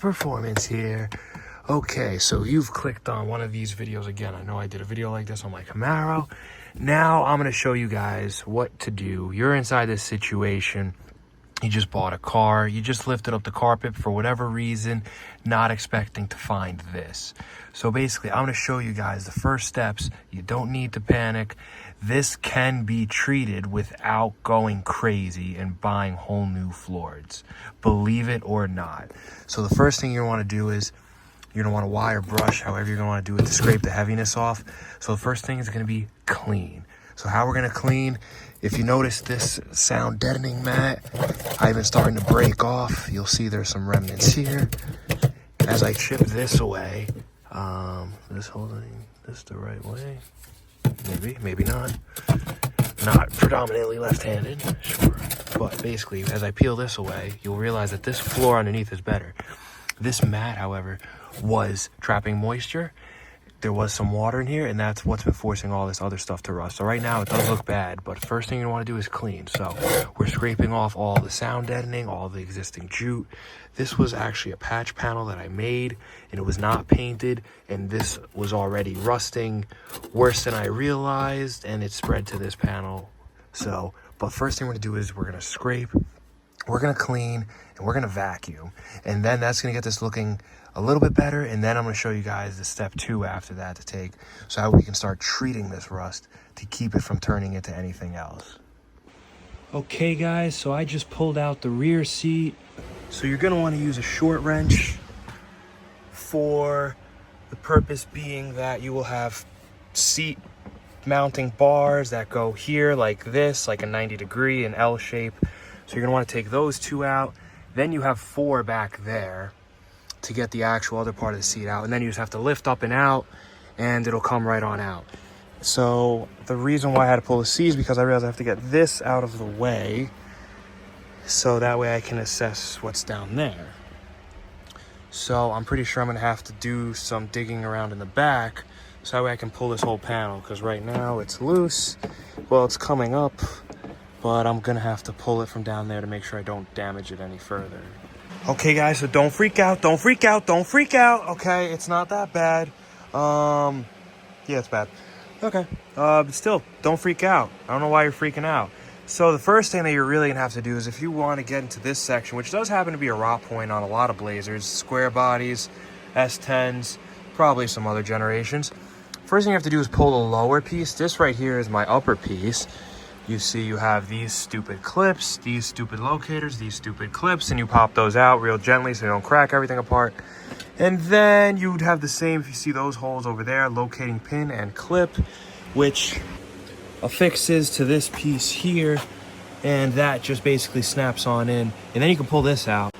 Performance here. Okay, so you've clicked on one of these videos again. I know I did a video like this on my Camaro. Now I'm going to show you guys what to do. You're inside this situation. You just bought a car. You just lifted up the carpet for whatever reason, not expecting to find this. So basically, I'm going to show you guys the first steps. You don't need to panic. This can be treated without going crazy and buying whole new floors. Believe it or not. So the first thing you want to do is you're going to want to wire brush, however you're going to want to do it to scrape the heaviness off. So the first thing is going to be clean. So how we're going to clean, if you notice this sound deadening mat, I've been starting to break off. You'll see there's some remnants here. As I chip this away, this holding this the right way? Maybe not. Not predominantly left-handed, sure. But basically, as I peel this away, you'll realize that this floor underneath is better. This mat, however, was trapping moisture. There was some water in here, and that's what's been forcing all this other stuff to rust. So right now it does look bad, but first thing you want to do is clean. So we're scraping off all the sound deadening, all the existing jute. This was actually a patch panel that I made, and it was not painted, and this was already rusting worse than I realized, and it spread to this panel. So, but first thing we're going to do is we're going to scrape, we're going to clean, and we're going to vacuum. And then that's going to get this looking a little bit better, and then I'm going to show you guys the step 2 after that to take, so how we can start treating this rust to keep it from turning into anything else. Okay guys, so I just pulled out the rear seat. So you're going to want to use a short wrench for the purpose being that you will have seat mounting bars that go here like this, like a 90-degree, an L shape. So you're going to want to take those 2 out. Then you have 4 back there to get the actual other part of the seat out, and then you just have to lift up and out, and it'll come right on out. So the reason why I had to pull the seat is because I realized I have to get this out of the way, so that way I can assess what's down there. So I'm pretty sure I'm gonna have to do some digging around in the back, so that way I can pull this whole panel, because right now it's loose. Well, it's coming up, but I'm gonna have to pull it from down there to make sure I don't damage it any further. Okay guys, so don't freak out, okay? It's not that bad. Yeah, it's bad. Okay, but still, don't freak out. I don't know why you're freaking out. So the first thing that you're really gonna have to do is, if you want to get into this section, which does happen to be a rot point on a lot of Blazers, square bodies, S10s, probably some other generations. First thing you have to do is pull the lower piece. This right here is my upper piece. You see you have these stupid clips, these stupid locators, these stupid clips, and you pop those out real gently so you don't crack everything apart. And then you'd have the same, if you see those holes over there, locating pin and clip, which affixes to this piece here, and that just basically snaps on in. And then you can pull this out.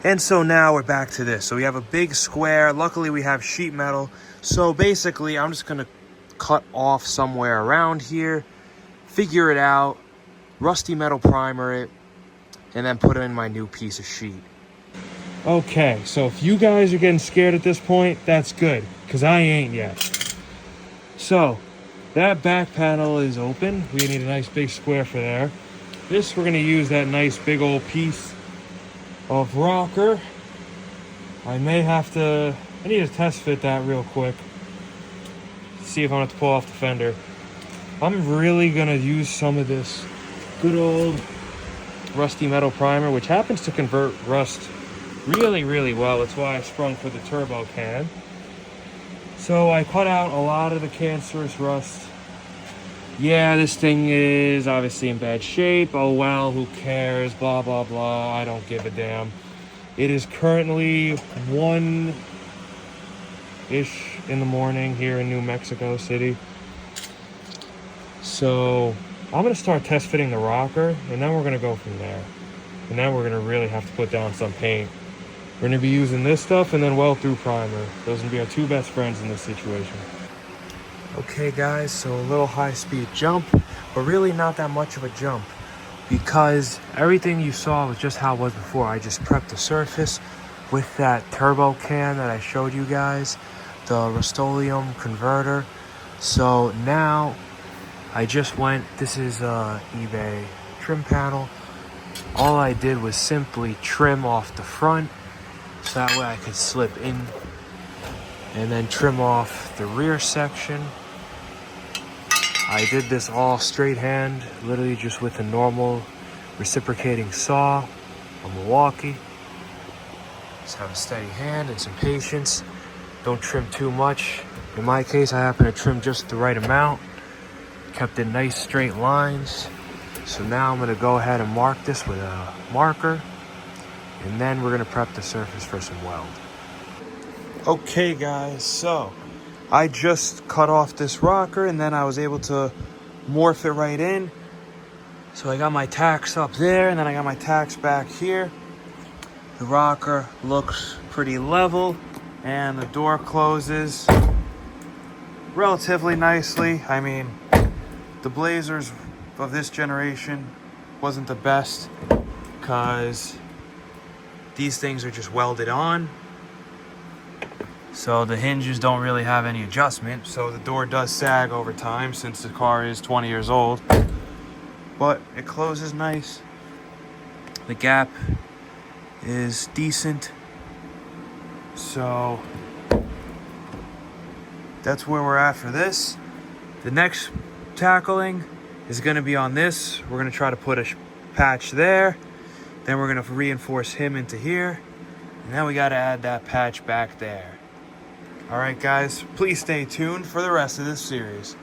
And so now we're back to this. So we have a big square. Luckily we have sheet metal. So basically I'm just gonna cut off somewhere around here, figure it out, rusty metal primer it, and then put in my new piece of sheet. Okay, so if you guys are getting scared at this point, that's good, because I ain't yet. So, that back panel is open. We need a nice big square for there. This, we're going to use that nice big old piece of rocker. I need to test fit that real quick. See if I want to pull off the fender. I'm really gonna use some of this good old rusty metal primer, which happens to convert rust really, really well. That's why I sprung for the turbo can. So I cut out a lot of the cancerous rust. Yeah, this thing is obviously in bad shape. Oh well, who cares? Blah, blah, blah. I don't give a damn. It is currently 1-ish in the morning here in New Mexico City. So I'm going to start test fitting the rocker, and then we're going to go from there. And then we're going to really have to put down some paint. We're going to be using this stuff and then weld-through primer. Those are going to be our 2 best friends in this situation. Okay guys, so a little high-speed jump, but really not that much of a jump, because everything you saw was just how it was before. I just prepped the surface with that turbo can that I showed you guys, the Rust-Oleum converter. So now I just went, this is eBay trim panel. All I did was simply trim off the front so that way I can slip in and then trim off the rear section. I did this all straight hand, literally just with a normal reciprocating saw, a Milwaukee. Just have a steady hand and some patience. Don't trim too much. In my case, I happen to trim just the right amount. Kept it nice straight lines. So now I'm gonna go ahead and mark this with a marker, and then we're gonna prep the surface for some weld. Okay guys, so I just cut off this rocker and then I was able to morph it right in. So I got my tacks up there and then I got my tacks back here. The rocker looks pretty level and the door closes relatively nicely. I mean, the Blazers of this generation wasn't the best because these things are just welded on. So the hinges don't really have any adjustment. So the door does sag over time since the car is 20 years old. But it closes nice. The gap is decent. So that's where we're at for this. The next tackling is going to be on this. We're going to try to put a patch there. Then we're going to reinforce him into here. And then we got to add that patch back there. All right, guys, please stay tuned for the rest of this series.